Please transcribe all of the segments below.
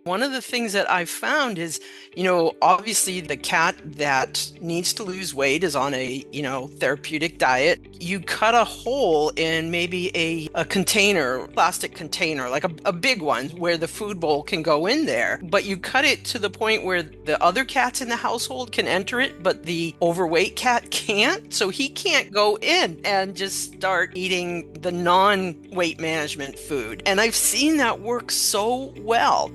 One of the things that I've found is, obviously the cat that needs to lose weight is on a, therapeutic diet. You cut a hole in maybe a container, plastic container, like a big one where the food bowl can go in there, but you cut it to the point where the other cats in the household can enter it, but the overweight cat can't. So he can't go in and just start eating the non-weight management food. And I've seen that work so well.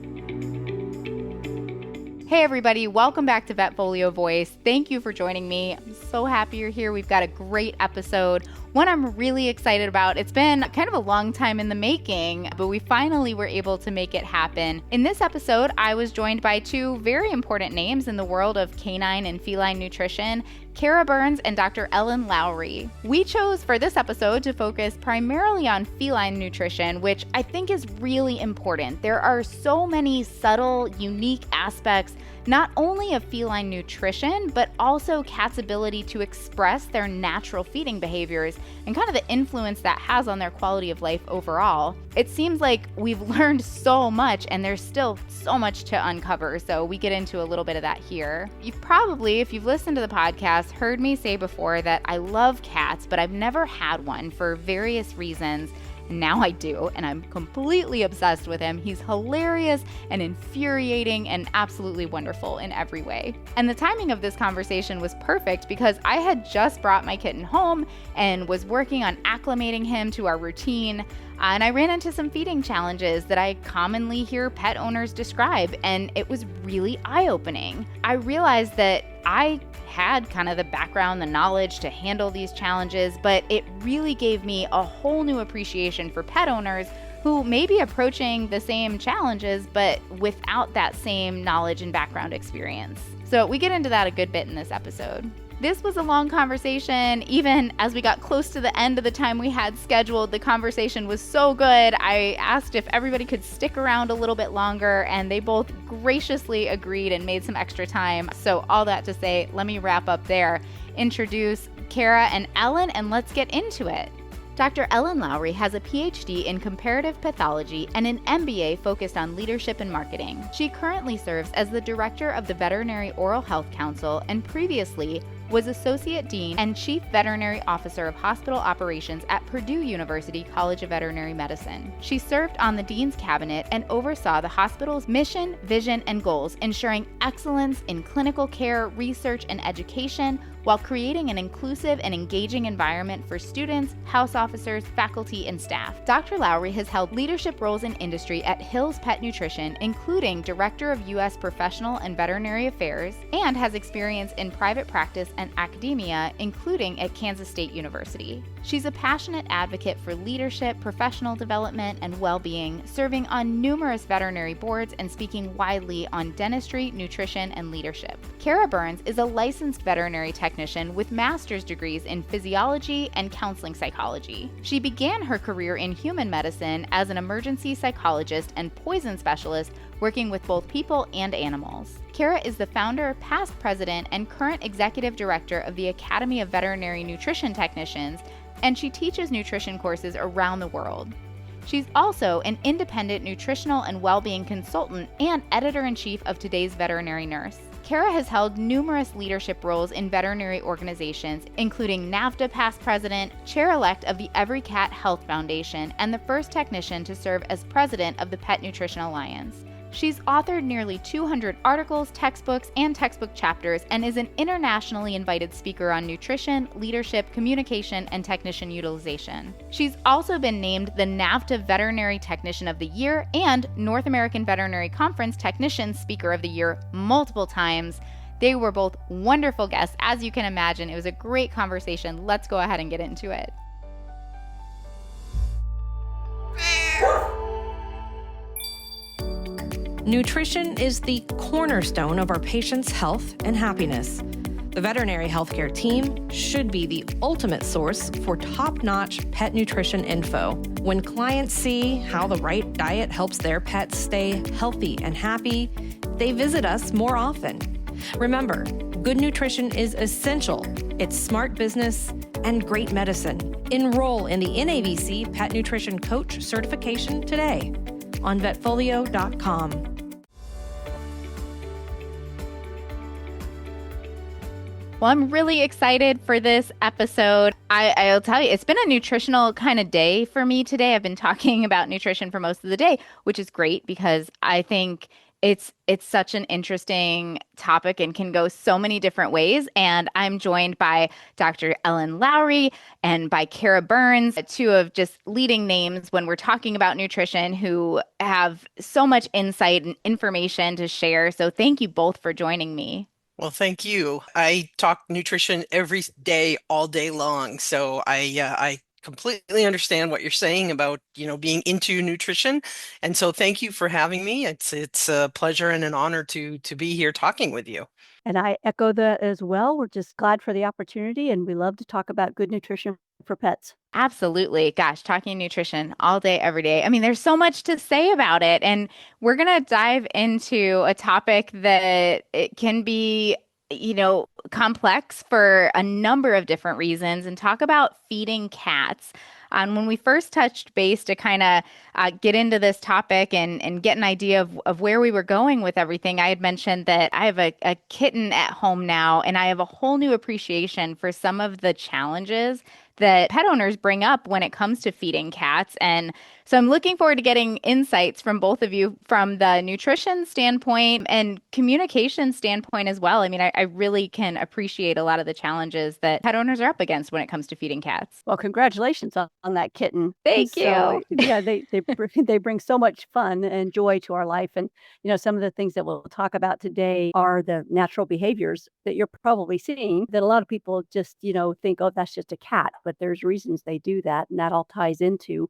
Hey everybody, welcome back to VetFolio Voice. Thank you for joining me. I'm so happy you're here. We've got a great episode, one I'm really excited about. It's been kind of a long time in the making, but we finally were able to make it happen. In this episode, I was joined by two very important names in the world of canine and feline nutrition, Kara Burns and Dr. Ellen Lowry. We chose for this episode to focus primarily on feline nutrition, which I think is really important. There are so many subtle, unique aspects not only of feline nutrition, but also cats' ability to express their natural feeding behaviors and kind of the influence that has on their quality of life overall. It seems like we've learned so much and there's still so much to uncover, so we get into a little bit of that here. You've probably, if you've listened to the podcast, heard me say before that I love cats, but I've never had one for various reasons. Now I do, and I'm completely obsessed with him. He's hilarious and infuriating and absolutely wonderful in every way. And the timing of this conversation was perfect because I had just brought my kitten home and was working on acclimating him to our routine. And I ran into some feeding challenges that I commonly hear pet owners describe, and it was really eye-opening. I realized that I had kind of the background, the knowledge to handle these challenges, but it really gave me a whole new appreciation for pet owners who may be approaching the same challenges, but without that same knowledge and background experience. So we get into that a good bit in this episode. This was a long conversation. Even as we got close to the end of the time we had scheduled, the conversation was so good. I asked if everybody could stick around a little bit longer, and they both graciously agreed and made some extra time. So all that to say, let me wrap up there. Introduce Kara and Ellen, and let's get into it. Dr. Ellen Lowry has a PhD in comparative pathology and an MBA focused on leadership and marketing. She currently serves as the director of the Veterinary Oral Health Council and previously was Associate Dean and Chief Veterinary Officer of Hospital Operations at Purdue University College of Veterinary Medicine. She served on the Dean's Cabinet and oversaw the hospital's mission, vision, and goals, ensuring excellence in clinical care, research, and education, while creating an inclusive and engaging environment for students, house officers, faculty, and staff. Dr. Lowry has held leadership roles in industry at Hill's Pet Nutrition, including Director of U.S. Professional and Veterinary Affairs, and has experience in private practice and academia, including at Kansas State University. She's a passionate advocate for leadership, professional development, and well-being, serving on numerous veterinary boards and speaking widely on dentistry, nutrition, and leadership. Kara Burns is a licensed veterinary technician with master's degrees in physiology and counseling psychology. She began her career in human medicine as an emergency psychologist and poison specialist, working with both people and animals. Kara is the founder, past president, and current executive director of the Academy of Veterinary Nutrition Technicians, and she teaches nutrition courses around the world. She's also an independent nutritional and well-being consultant and editor-in-chief of Today's Veterinary Nurse. Kara has held numerous leadership roles in veterinary organizations, including NAVDA past president, chair-elect of the Every Cat Health Foundation, and the first technician to serve as president of the Pet Nutrition Alliance. She's authored nearly 200 articles, textbooks, and textbook chapters, and is an internationally invited speaker on nutrition, leadership, communication, and technician utilization. She's also been named the NAVDA Veterinary Technician of the Year and North American Veterinary Conference Technician Speaker of the Year multiple times. They were both wonderful guests, as you can imagine. It was a great conversation. Let's go ahead and get into it. Nutrition is the cornerstone of our patients' health and happiness. The veterinary healthcare team should be the ultimate source for top-notch pet nutrition info. When clients see how the right diet helps their pets stay healthy and happy, they visit us more often. Remember, good nutrition is essential. It's smart business and great medicine. Enroll in the NAVC Pet Nutrition Coach certification today on vetfolio.com. Well, I'm really excited for this episode. I'll tell you, it's been a nutritional kind of day for me today. I've been talking about nutrition for most of the day, which is great because I think it's such an interesting topic and can go so many different ways. And I'm joined by Dr. Ellen Lowry and by Kara Burns, two of just leading names when we're talking about nutrition who have so much insight and information to share. So thank you both for joining me. Well, thank you. I talk nutrition every day, all day long. So I completely understand what you're saying about, being into nutrition. And so thank you for having me. It's a pleasure and an honor to be here talking with you. And I echo that as well. We're just glad for the opportunity, and we love to talk about good nutrition for pets. Absolutely. Gosh, talking nutrition all day, every day. I mean, there's so much to say about it. And we're going to dive into a topic that it can be, complex for a number of different reasons and talk about feeding cats. When we first touched base to kind of get into this topic and get an idea of where we were going with everything, I had mentioned that I have a kitten at home now, and I have a whole new appreciation for some of the challenges that pet owners bring up when it comes to feeding cats. And so I'm looking forward to getting insights from both of you from the nutrition standpoint and communication standpoint as well. I mean, I really can appreciate a lot of the challenges that pet owners are up against when it comes to feeding cats. Well, congratulations on that kitten. Thank So, you. yeah, they bring so much fun and joy to our life. And, some of the things that we'll talk about today are the natural behaviors that you're probably seeing that a lot of people just, think, oh, that's just a cat. But there's reasons they do that. And that all ties into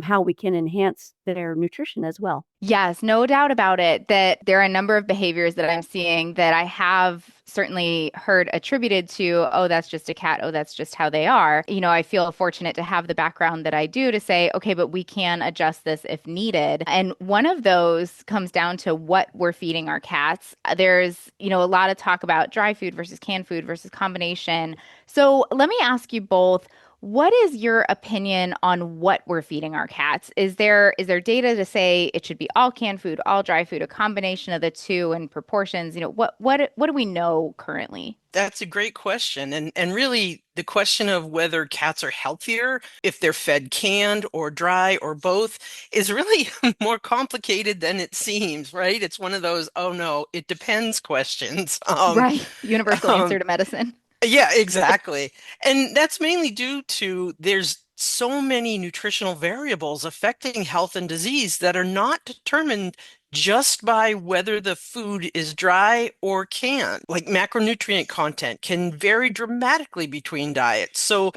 how we can enhance their nutrition as well. Yes, no doubt about it that there are a number of behaviors that I'm seeing that I have certainly heard attributed to, oh, that's just a cat. Oh, that's just how they are. I feel fortunate to have the background that I do to say, okay, but we can adjust this if needed. And one of those comes down to what we're feeding our cats. There's, a lot of talk about dry food versus canned food versus combination. So let me ask you both. What is your opinion on what we're feeding our cats? Is there data to say it should be all canned food, all dry food, a combination of the two and proportions? What do we know currently? That's a great question. And really the question of whether cats are healthier if they're fed canned or dry or both is really more complicated than it seems, right? It's one of those, oh no, it depends questions. Right. Universal Um, answer to medicine. Yeah, exactly. And that's mainly due to there's so many nutritional variables affecting health and disease that are not determined just by whether the food is dry or canned. Like macronutrient content can vary dramatically between diets. So,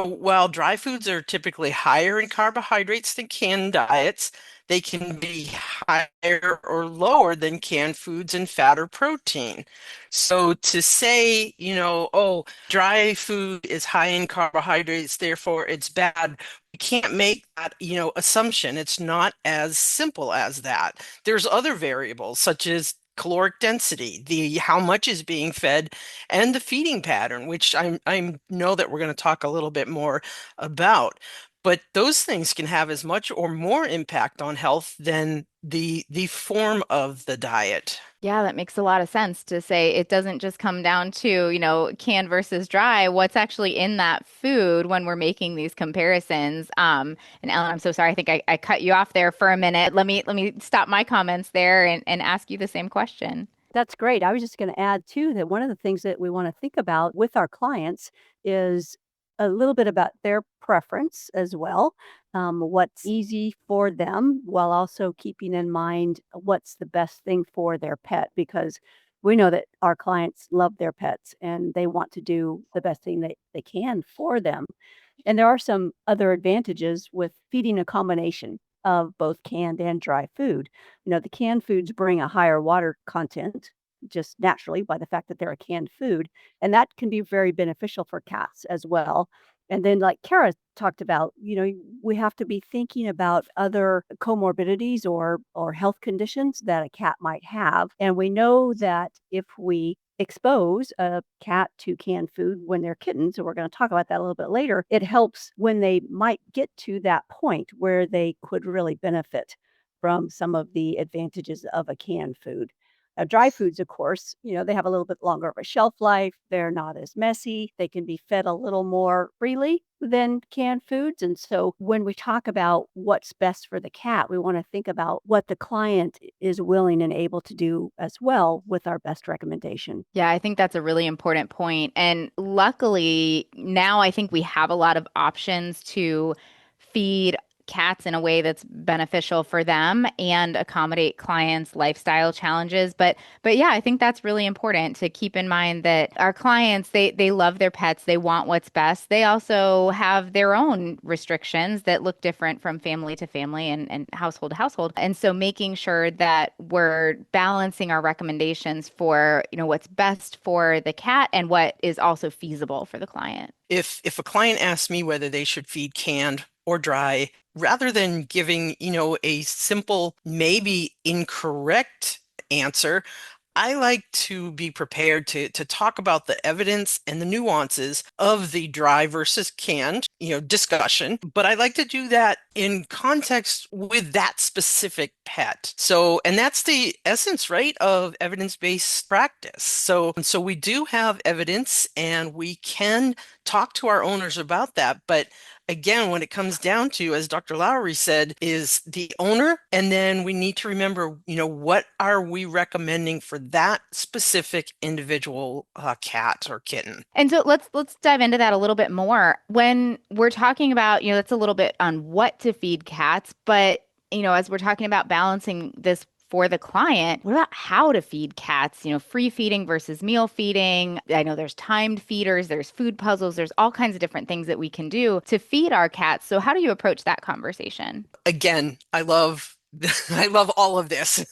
while dry foods are typically higher in carbohydrates than canned diets, they can be higher or lower than canned foods in fat or protein. So to say, oh, dry food is high in carbohydrates, therefore it's bad, we can't make that, assumption. It's not as simple as that. There's other variables such as caloric density, the how much is being fed, and the feeding pattern, which I know that we're going to talk a little bit more about. But those things can have as much or more impact on health than the form of the diet. Yeah, that makes a lot of sense to say it doesn't just come down to, canned versus dry, what's actually in that food when we're making these comparisons. And Ellen, I'm so sorry. I think I cut you off there for a minute. Let me stop my comments there and ask you the same question. That's great. I was just going to add too that one of the things that we want to think about with our clients is a little bit about their preference as well, what's easy for them, while also keeping in mind what's the best thing for their pet, because we know that our clients love their pets and they want to do the best thing they can for them. And there are some other advantages with feeding a combination of both canned and dry food. The canned foods bring a higher water content just naturally by the fact that they're a canned food, and that can be very beneficial for cats as well. And then, like Kara talked about, we have to be thinking about other comorbidities or health conditions that a cat might have. And we know that if we expose a cat to canned food when they're kittens, and we're going to talk about that a little bit later, it helps when they might get to that point where they could really benefit from some of the advantages of a canned food. Dry foods, of course, they have a little bit longer of a shelf life. They're not as messy. They can be fed a little more freely than canned foods. And so when we talk about what's best for the cat, we want to think about what the client is willing and able to do as well with our best recommendation. Yeah, I think that's a really important point. And luckily, now I think we have a lot of options to feed cats in a way that's beneficial for them and accommodate clients' lifestyle challenges. But yeah, I think that's really important to keep in mind that our clients, they love their pets, they want what's best. They also have their own restrictions that look different from family to family and household to household. And so making sure that we're balancing our recommendations for, what's best for the cat and what is also feasible for the client. If a client asks me whether they should feed canned or dry, rather than giving, a simple, maybe incorrect answer, I like to be prepared to talk about the evidence and the nuances of the dry versus canned, discussion. But I like to do that in context with that specific pet. So, and that's the essence, right, of evidence-based practice. So we do have evidence and we can talk to our owners about that. But again, when it comes down to, as Dr. Lowry said, is the owner. And then we need to remember, what are we recommending for that specific individual cat or kitten? And so let's dive into that a little bit more. When we're talking about, that's a little bit on what to feed cats, but as we're talking about balancing this for the client, what about how to feed cats? Free feeding versus meal feeding. I know there's timed feeders, there's food puzzles, there's all kinds of different things that we can do to feed our cats. So how do you approach that conversation? Again, I love I love all of this.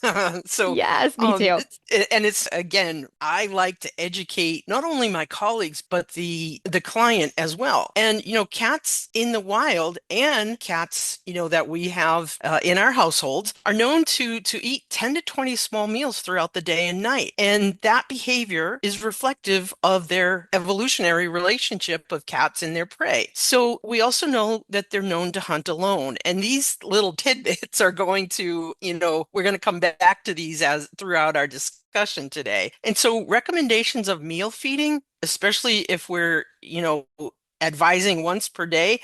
So, Yes, me too. it's again, I like to educate not only my colleagues but the client as well. And cats in the wild and cats that we have in our households are known to eat 10 to 20 small meals throughout the day and night. And that behavior is reflective of their evolutionary relationship of cats and their prey. So we also know that they're known to hunt alone. And these little tidbits are going to, we're going to come back to these as throughout our discussion today. And so recommendations of meal feeding, especially if we're, advising once per day,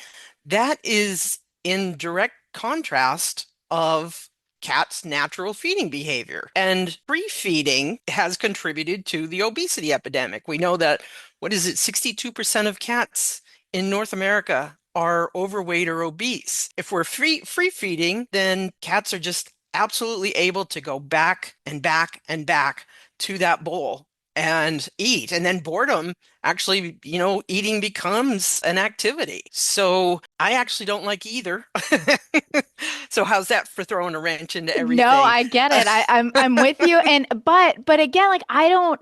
that is in direct contrast of cats' natural feeding behavior. And free feeding has contributed to the obesity epidemic. We know that, 62% of cats in North America are overweight or obese. If we're free feeding, then cats are just absolutely able to go back and back and back to that bowl and eat. And then boredom actually, eating becomes an activity. So I actually don't like either. So how's that for throwing a wrench into No, everything? I get it. I'm with you. And but again, like I don't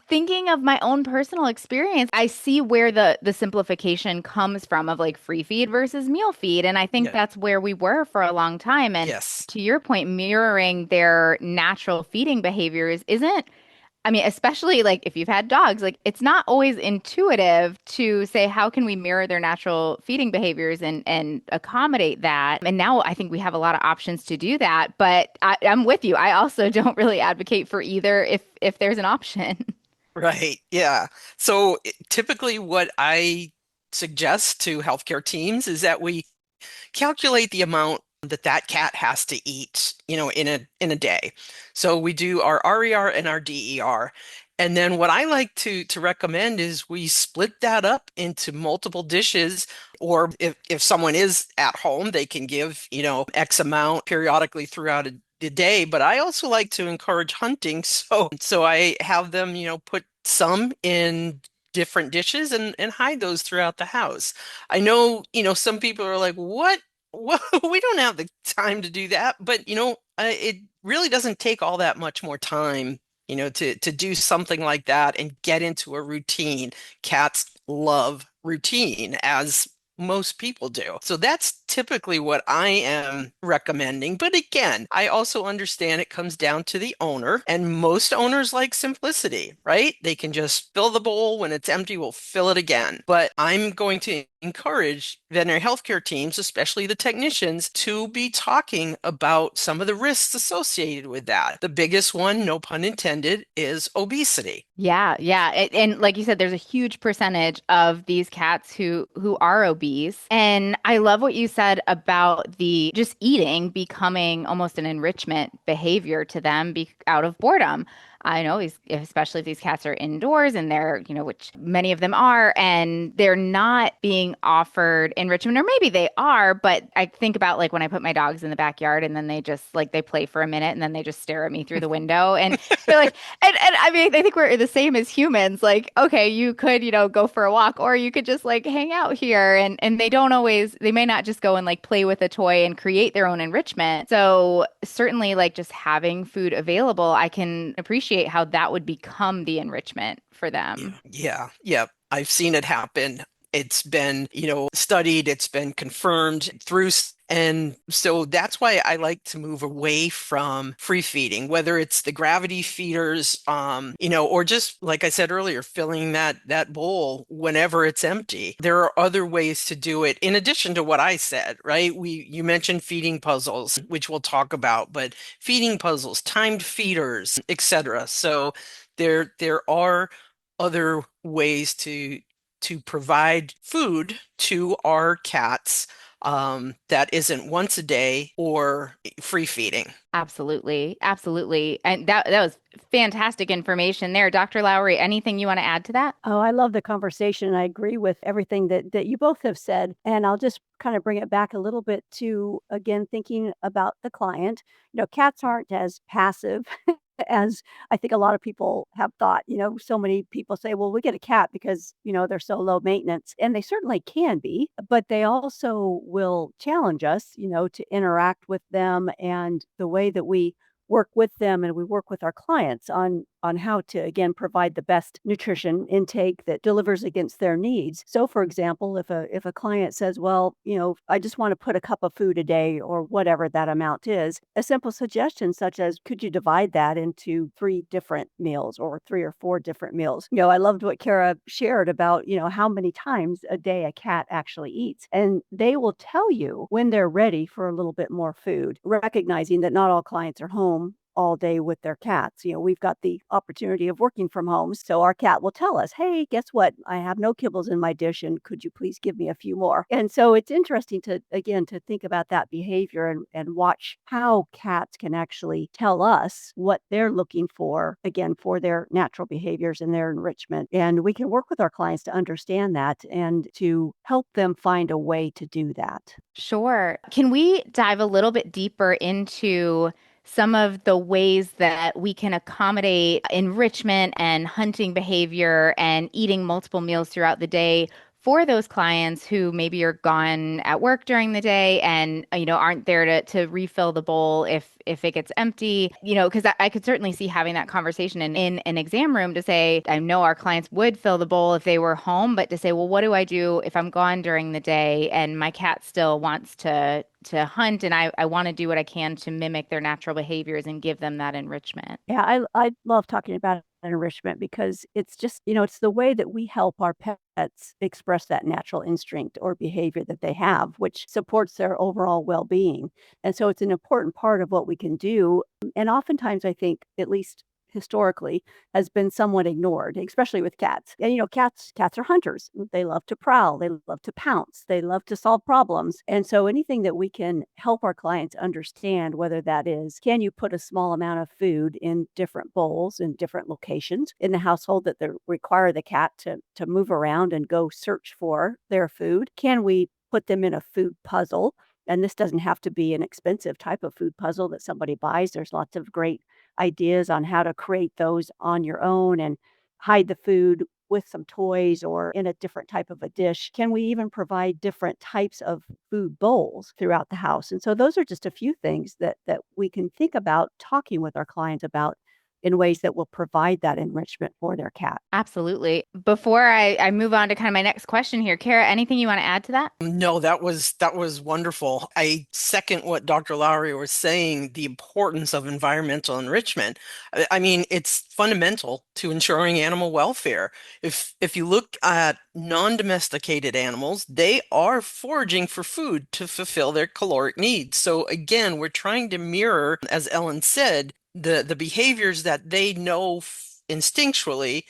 thinking of my own personal experience, I see where the simplification comes from of like free feed versus meal feed. And I think Yeah. that's where we were for a long time. And Yes. to your point, mirroring their natural feeding behaviors isn't, I mean, especially like if you've had dogs, like it's not always intuitive to say, how can we mirror their natural feeding behaviors and accommodate that? And now I think we have a lot of options to do that. But I'm with you. I also don't really advocate for either if there's an option. Right. Yeah. So typically what I suggest to healthcare teams is that we calculate the amount that cat has to eat, in a day. So we do our RER and our DER. And then what I like to recommend is we split that up into multiple dishes, or if someone is at home, they can give, X amount periodically throughout the day. But I also like to encourage hunting. So I have them, put some in different dishes and hide those throughout the house. I know, some people are like, what? Well, we don't have the time to do that, but it really doesn't take all that much more time, to do something like that and get into a routine. Cats love routine, as most people do. So that's typically what I am recommending. But again, I also understand it comes down to the owner, and most owners like simplicity, right? They can just fill the bowl when it's empty, we'll fill it again. But I'm going to encourage veterinary healthcare teams, especially the technicians, to be talking about some of the risks associated with that. The biggest one, no pun intended, is obesity. Yeah, yeah. And like you said, there's a huge percentage of these cats who are obese. And I love what you said about the just eating becoming almost an enrichment behavior to them out of boredom. I know, especially if these cats are indoors and they're, which many of them are, and they're not being offered enrichment, or maybe they are, but I think about like when I put my dogs in the backyard and then they just like they play for a minute and then they just stare at me through the window and they're like, and I mean, I think we're the same as humans. Like, okay, you could, go for a walk, or you could just like hang out here. And they don't always, they may not just go and like play with a toy and create their own enrichment. So certainly, like just having food available, I can appreciate how that would become the enrichment for them. Yeah. I've seen it happen. It's been, studied, it's been confirmed and so that's why I like to move away from free feeding, whether it's the gravity feeders, or just like I said earlier, filling that bowl whenever it's empty. There are other ways to do it in addition to what I said, right? You mentioned feeding puzzles, which we'll talk about, but feeding puzzles, timed feeders, etc. So there are other ways to provide food to our cats that isn't once a day or free feeding. Absolutely. Absolutely. And that was fantastic information there. Dr. Lowry, anything you want to add to that? Oh, I love the conversation. I agree with everything that you both have said. And I'll just kind of bring it back a little bit to, again, thinking about the client. Cats aren't as passive as I think a lot of people have thought. So many people say, well, we get a cat because, they're so low maintenance. And they certainly can be, but they also will challenge us, to interact with them and the way that we work with them and we work with our clients on how to again provide the best nutrition intake that delivers against their needs. So for example, if a client says, well, I just want to put a cup of food a day or whatever that amount is, a simple suggestion such as could you divide that into 3 different meals or 3 or 4 different meals. I loved what Kara shared about, how many times a day a cat actually eats. And they will tell you when they're ready for a little bit more food, recognizing that not all clients are home all day with their cats. We've got the opportunity of working from home. So our cat will tell us, hey, guess what? I have no kibbles in my dish and could you please give me a few more? And so it's interesting to think about that behavior and watch how cats can actually tell us what they're looking for, again, for their natural behaviors and their enrichment. And we can work with our clients to understand that and to help them find a way to do that. Sure. Can we dive a little bit deeper into some of the ways that we can accommodate enrichment and hunting behavior and eating multiple meals throughout the day for those clients who maybe are gone at work during the day and aren't there to refill the bowl if it gets empty, because I could certainly see having that conversation in an exam room to say, I know our clients would fill the bowl if they were home, but to say, well, what do I do if I'm gone during the day and my cat still wants to hunt and I want to do what I can to mimic their natural behaviors and give them that enrichment. Yeah, I love talking about enrichment because it's just, it's the way that we help our pets express that natural instinct or behavior that they have, which supports their overall well-being. And so it's an important part of what we can do. And oftentimes I think, at least historically, has been somewhat ignored, especially with cats. And cats are hunters. They love to prowl, they love to pounce, they love to solve problems. And so anything that we can help our clients understand, whether that is, can you put a small amount of food in different bowls in different locations in the household that they require the cat to move around and go search for their food? Can we put them in a food puzzle? And this doesn't have to be an expensive type of food puzzle that somebody buys. There's lots of great ideas on how to create those on your own and hide the food with some toys or in a different type of a dish. Can we even provide different types of food bowls throughout the house? And so those are just a few things that we can think about talking with our clients about in ways that will provide that enrichment for their cat. Absolutely. Before I move on to kind of my next question here, Kara, anything you want to add to that? No, that was wonderful. I second what Dr. Lowry was saying, the importance of environmental enrichment. I mean, it's fundamental to ensuring animal welfare. If you look at non-domesticated animals, they are foraging for food to fulfill their caloric needs. So again, we're trying to mirror, as Ellen said, the behaviors that they know instinctually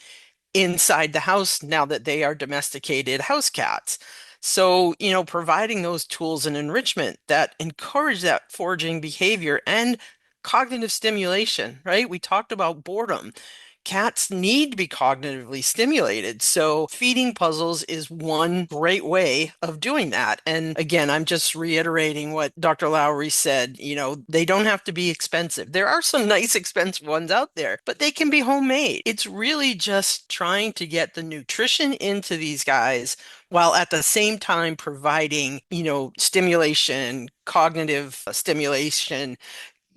inside the house now that they are domesticated house cats. So, providing those tools and enrichment that encourage that foraging behavior and cognitive stimulation, right? We talked about boredom. Cats need to be cognitively stimulated. So, feeding puzzles is one great way of doing that. And again, I'm just reiterating what Dr. Lowry said. They don't have to be expensive. There are some nice expensive ones out there, but they can be homemade. It's really just trying to get the nutrition into these guys while at the same time providing, stimulation, cognitive stimulation,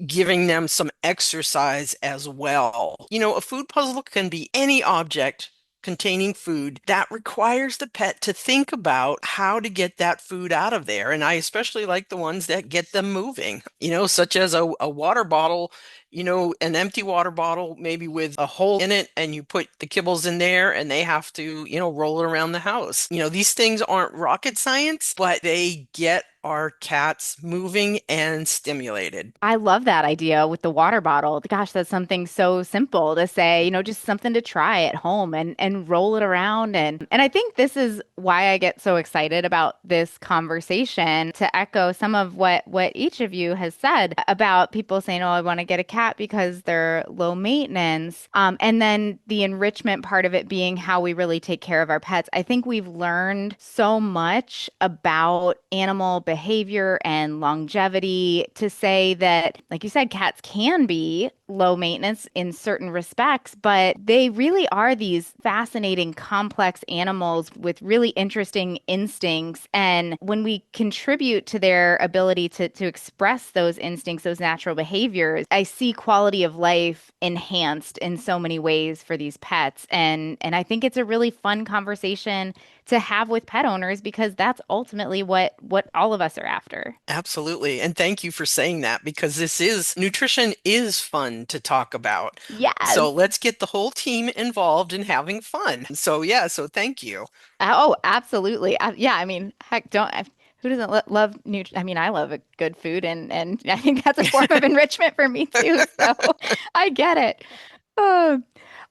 giving them some exercise as well. A food puzzle can be any object containing food that requires the pet to think about how to get that food out of there. And I especially like the ones that get them moving, such as a water bottle, an empty water bottle, maybe with a hole in it, and you put the kibbles in there and they have to, roll it around the house. These things aren't rocket science, but they get our cats moving and stimulated. I love that idea with the water bottle. Gosh, that's something so simple to say, just something to try at home and roll it around. And I think this is why I get so excited about this conversation, to echo some of what each of you has said about people saying, oh, I want to get a cat because they're low maintenance. And then the enrichment part of it being how we really take care of our pets. I think we've learned so much about animal behavior and longevity to say that, like you said, cats can be low maintenance in certain respects, but they really are these fascinating, complex animals with really interesting instincts. And when we contribute to their ability to express those instincts, those natural behaviors, I see quality of life enhanced in so many ways for these pets. And I think it's a really fun conversation to have with pet owners, because that's ultimately what all of us are after. Absolutely. And thank you for saying that, because nutrition is fun to talk about. Yes. So let's get the whole team involved in having fun. So yeah, so thank you. Oh, absolutely. Yeah, I mean, heck, who doesn't love I mean, I love a good food, and I think that's a form of enrichment for me too. So I get it. Um,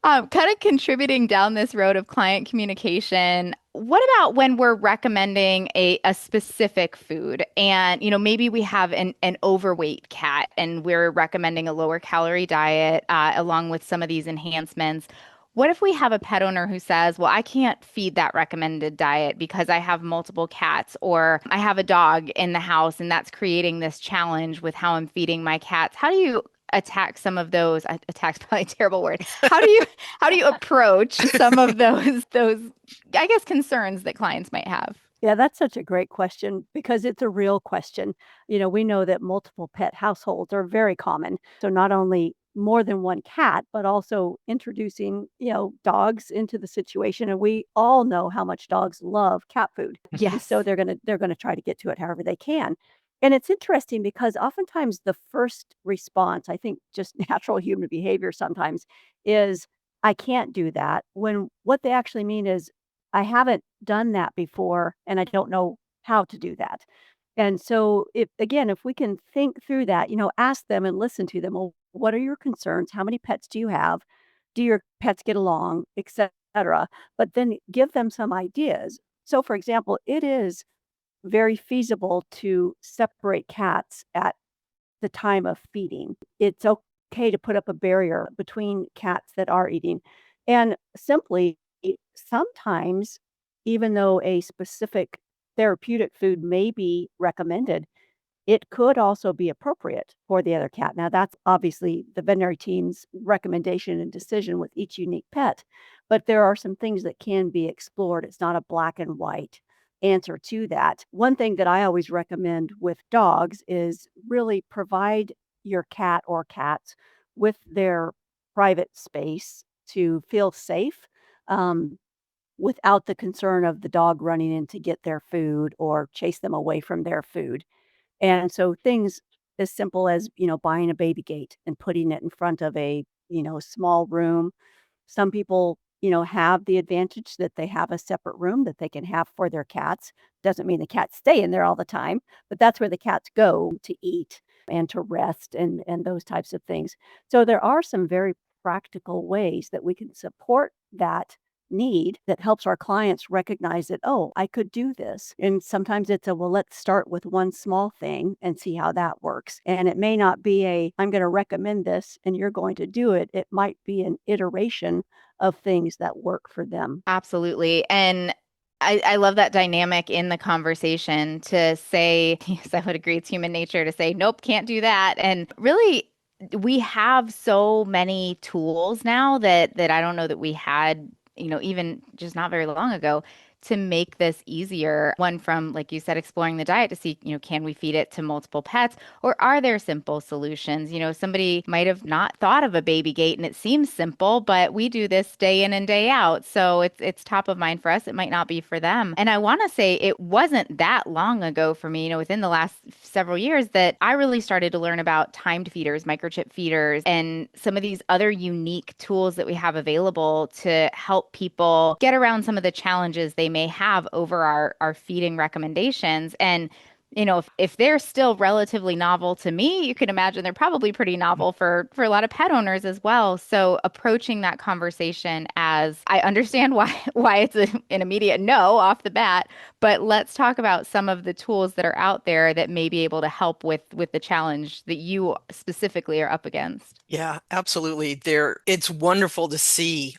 kind of contributing down this road of client communication. What about when we're recommending a specific food, and maybe we have an overweight cat and we're recommending a lower calorie diet along with some of these enhancements? What if we have a pet owner who says, well, I can't feed that recommended diet because I have multiple cats, or I have a dog in the house and that's creating this challenge with how I'm feeding my cats? How do you attack some of those? Attack's probably a terrible word. How do you approach some of those I guess concerns that clients might have? Yeah, that's such a great question because it's a real question. We know that multiple pet households are very common. So not only more than one cat, but also introducing, dogs into the situation. And we all know how much dogs love cat food. And Yes. so they're gonna try to get to it however they can. And it's interesting because oftentimes the first response, I think just natural human behavior sometimes, is I can't do that. When what they actually mean is I haven't done that before, and I don't know how to do that. And so, if we can think through that, ask them and listen to them. Well, what are your concerns? How many pets do you have? Do your pets get along, etc.? But then give them some ideas. So, for example, it is very feasible to separate cats at the time of feeding. It's okay to put up a barrier between cats that are eating. And simply, sometimes, even though a specific therapeutic food may be recommended, it could also be appropriate for the other cat. Now, that's obviously the veterinary team's recommendation and decision with each unique pet, but there are some things that can be explored. It's not a black and white answer to that. One thing that I always recommend with dogs is really provide your cat or cats with their private space to feel safe, um, without the concern of the dog running in to get their food or chase them away from their food. And so things as simple as, buying a baby gate and putting it in front of a, small room. Some people, have the advantage that they have a separate room that they can have for their cats. Doesn't mean the cats stay in there all the time, but that's where the cats go to eat and to rest and those types of things. So there are some very practical ways that we can support that need that helps our clients recognize that, oh, I could do this. And sometimes it's a, well, let's start with one small thing and see how that works. And it may not be a, I'm going to recommend this and you're going to do it. It might be an iteration of things that work for them. Absolutely. And I love that dynamic in the conversation to say, yes, I would agree, it's human nature to say, nope, can't do that. And really, we have so many tools now that I don't know that we had, even just not very long ago to make this easier. One from, like you said, exploring the diet to see, can we feed it to multiple pets or are there simple solutions? Somebody might have not thought of a baby gate and it seems simple, but we do this day in and day out. So it's top of mind for us. It might not be for them. And I want to say it wasn't that long ago for me, within the last several years that I really started to learn about timed feeders, microchip feeders, and some of these other unique tools that we have available to help people get around some of the challenges they may have over our feeding recommendations. And if they're still relatively novel to me, you can imagine they're probably pretty novel for a lot of pet owners as well. So approaching that conversation as I understand why it's an immediate no off the bat, but let's talk about some of the tools that are out there that may be able to help with the challenge that you specifically are up against. Yeah, absolutely. It's wonderful to see,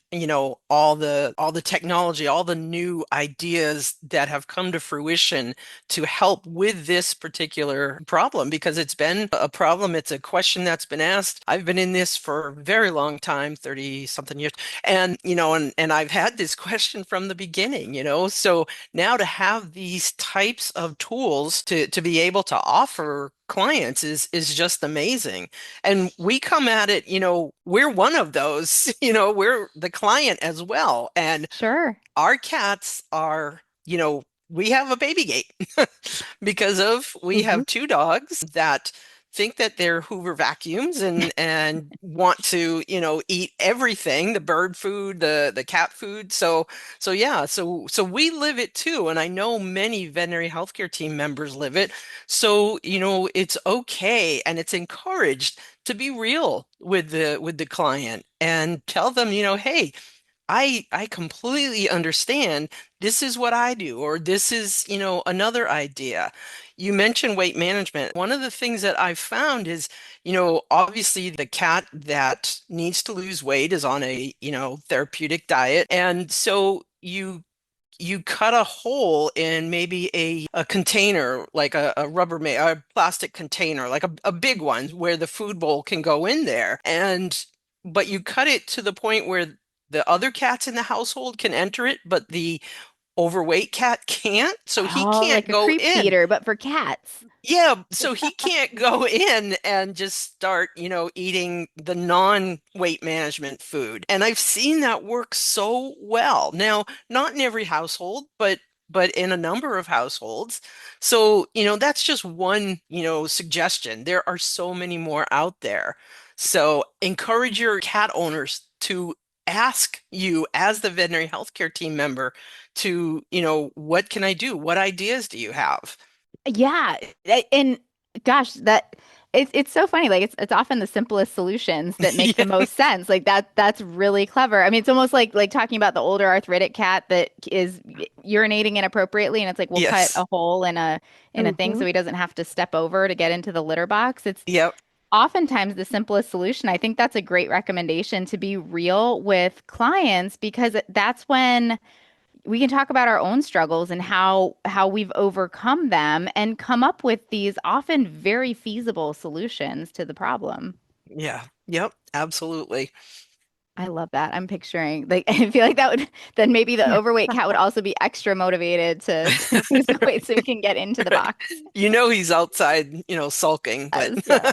all the technology, all the new ideas that have come to fruition to help with this particular problem because it's been a problem. It's a question that's been asked. I've been in this for a very long time, 30 something years. And, and I've had this question from the beginning, so now to have these types of tools to be able to offer clients is just amazing. And we come at it, we're one of those, we're the client as well. And Sure. our cats are, we have a baby gate because of we Mhm. have two dogs that think that they're Hoover vacuums and want to, eat everything, the bird food, the cat food. So yeah, so we live it too. And I know many veterinary healthcare team members live it. So, it's okay and it's encouraged to be real with the client and tell them, hey, I completely understand. This is what I do, or this is, another idea. You mentioned weight management. One of the things that I've found is, obviously the cat that needs to lose weight is on a, therapeutic diet. And so you cut a hole in maybe a container, like a a plastic container, like a big one where the food bowl can go in there. But you cut it to the point where the other cats in the household can enter it, but the overweight cat can't. So he Oh, can't like a go creep in. feeder, but for cats. Yeah, so he can't go in and just start, eating the non-weight management food. And I've seen that work so well. Now, not in every household, but in a number of households. So, that's just one, suggestion. There are so many more out there. So, encourage your cat owners to ask you as the veterinary healthcare team member to, what can I do? What ideas do you have? Yeah, and gosh, that it's so funny. Like it's often the simplest solutions that make the Yeah. most sense. Like that's really clever. I mean, it's almost like talking about the older arthritic cat that is urinating inappropriately, and it's like we'll cut Yes. a hole in a thing Mhm. so he doesn't have to step over to get into the litter box. It's Yep. oftentimes the simplest solution. I think that's a great recommendation to be real with clients because that's when we can talk about our own struggles and how we've overcome them and come up with these often very feasible solutions to the problem. Yeah. Yep. Absolutely. I love that. I'm picturing like I feel like that would then maybe the overweight cat would also be extra motivated to lose the weight so he can get into the box. He's outside, sulking, but Yeah.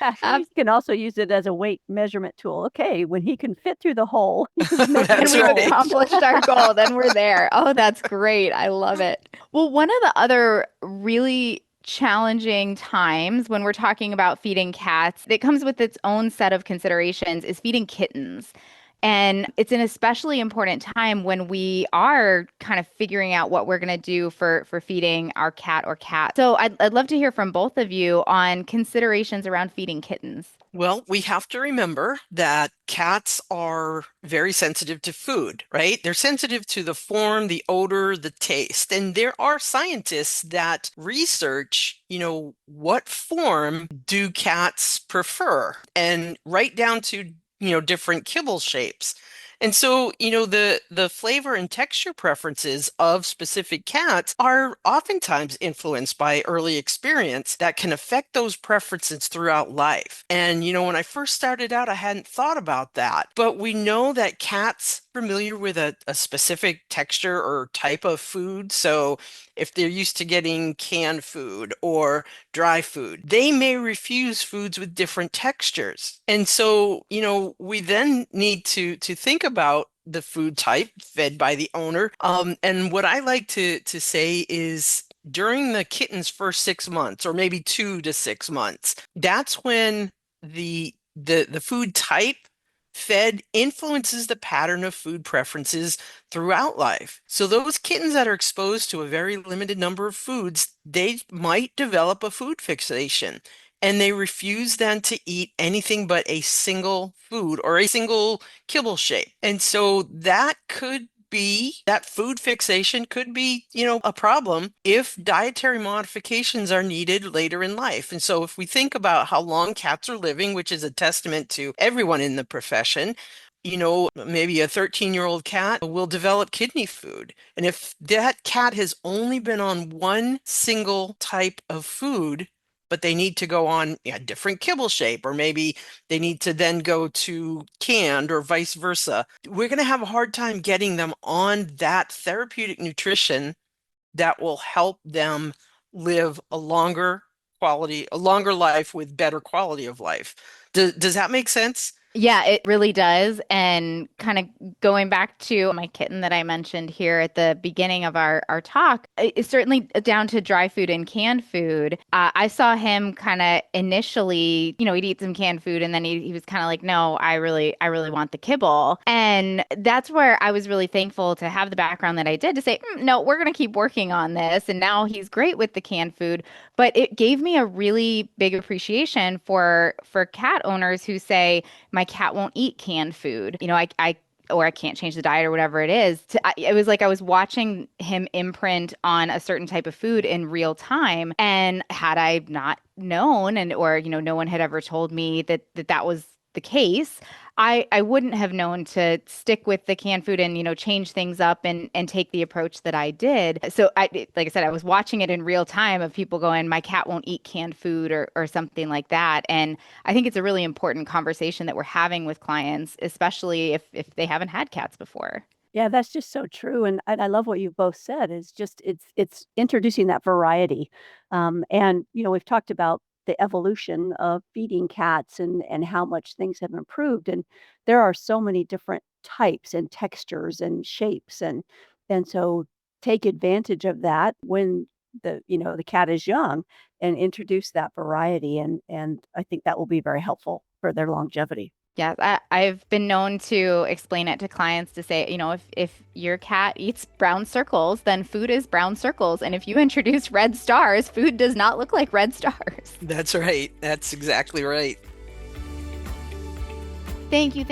You can also use it as a weight measurement tool. Okay, when he can fit through the hole, he's making And That's we've right. accomplished our goal, then we're there. Oh, that's great. I love it. Well, one of the other really challenging times when we're talking about feeding cats that comes with its own set of considerations is feeding kittens. And it's an especially important time when we are kind of figuring out what we're going to do for feeding our cat or cat. So I'd love to hear from both of you on considerations around feeding kittens. Well, we have to remember that cats are very sensitive to food, right? They're sensitive to the form, the odor, the taste. And there are scientists that research, what form do cats prefer? And right down to, different kibble shapes. And so, the flavor and texture preferences of specific cats are oftentimes influenced by early experience that can affect those preferences throughout life. And, when I first started out, I hadn't thought about that. But we know that cats are familiar with a specific texture or type of food. So if they're used to getting canned food or dry food, they may refuse foods with different textures. And so, we then need to think about the food type fed by the owner. And what I like to say is during the kitten's first 6 months, or maybe 2 to 6 months, that's when the food type fed influences the pattern of food preferences throughout life. So those kittens that are exposed to a very limited number of foods, they might develop a food fixation. And they refuse then to eat anything but a single food or a single kibble shape. And so that food fixation could be, a problem if dietary modifications are needed later in life. And so if we think about how long cats are living, which is a testament to everyone in the profession, maybe a 13-year-old cat will develop kidney food. And if that cat has only been on one single type of food, but they need to go on a different kibble shape, or maybe they need to then go to canned or vice versa, we're going to have a hard time getting them on that therapeutic nutrition that will help them live a longer life with better quality of life. Does that make sense? Yeah, it really does. And kind of going back to my kitten that I mentioned here at the beginning of our talk, it's certainly down to dry food and canned food. I saw him kind of initially, he'd eat some canned food and then he was kind of like, no, I really want the kibble. And that's where I was really thankful to have the background that I did to say, no, we're going to keep working on this. And now he's great with the canned food. But it gave me a really big appreciation for cat owners who say, my cat won't eat canned food. Or I can't change the diet or whatever it is. It was like I was watching him imprint on a certain type of food in real time. And had I not known or no one had ever told me that was the case, I wouldn't have known to stick with the canned food and, change things up and take the approach that I did. So like I said, I was watching it in real time of people going, my cat won't eat canned food or something like that. And I think it's a really important conversation that we're having with clients, especially if they haven't had cats before. Yeah, that's just so true, and I love what you both said. It's introducing that variety, and we've talked about the evolution of feeding cats and how much things have improved, and there are so many different types and textures and shapes, and so take advantage of that when the cat is young, and introduce that variety, and I think that will be very helpful for their longevity. Yes, I've been known to explain it to clients to say, if your cat eats brown circles, then food is brown circles. And if you introduce red stars, food does not look like red stars. That's right. That's exactly right. Thank you,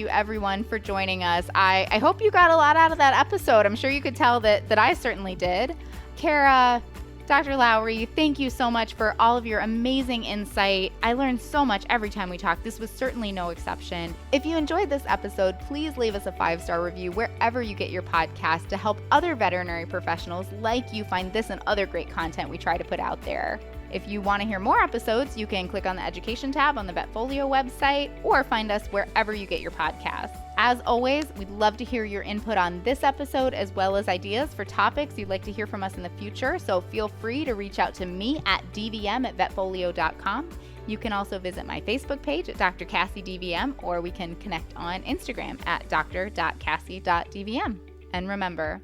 everyone, for joining us. I hope you got a lot out of that episode. I'm sure you could tell that I certainly did. Kara, Dr. Lowry, thank you so much for all of your amazing insight. I learned so much every time we talked. This was certainly no exception. If you enjoyed this episode, please leave us a 5-star review wherever you get your podcast to help other veterinary professionals like you find this and other great content we try to put out there. If you want to hear more episodes, you can click on the education tab on the VetFolio website or find us wherever you get your podcasts. As always, we'd love to hear your input on this episode as well as ideas for topics you'd like to hear from us in the future. So feel free to reach out to me at dvm@vetfolio.com. You can also visit my Facebook page at Dr. Cassie DVM, or we can connect on Instagram at dr.cassie.dvm. And remember,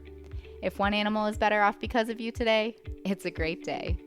if one animal is better off because of you today, it's a great day.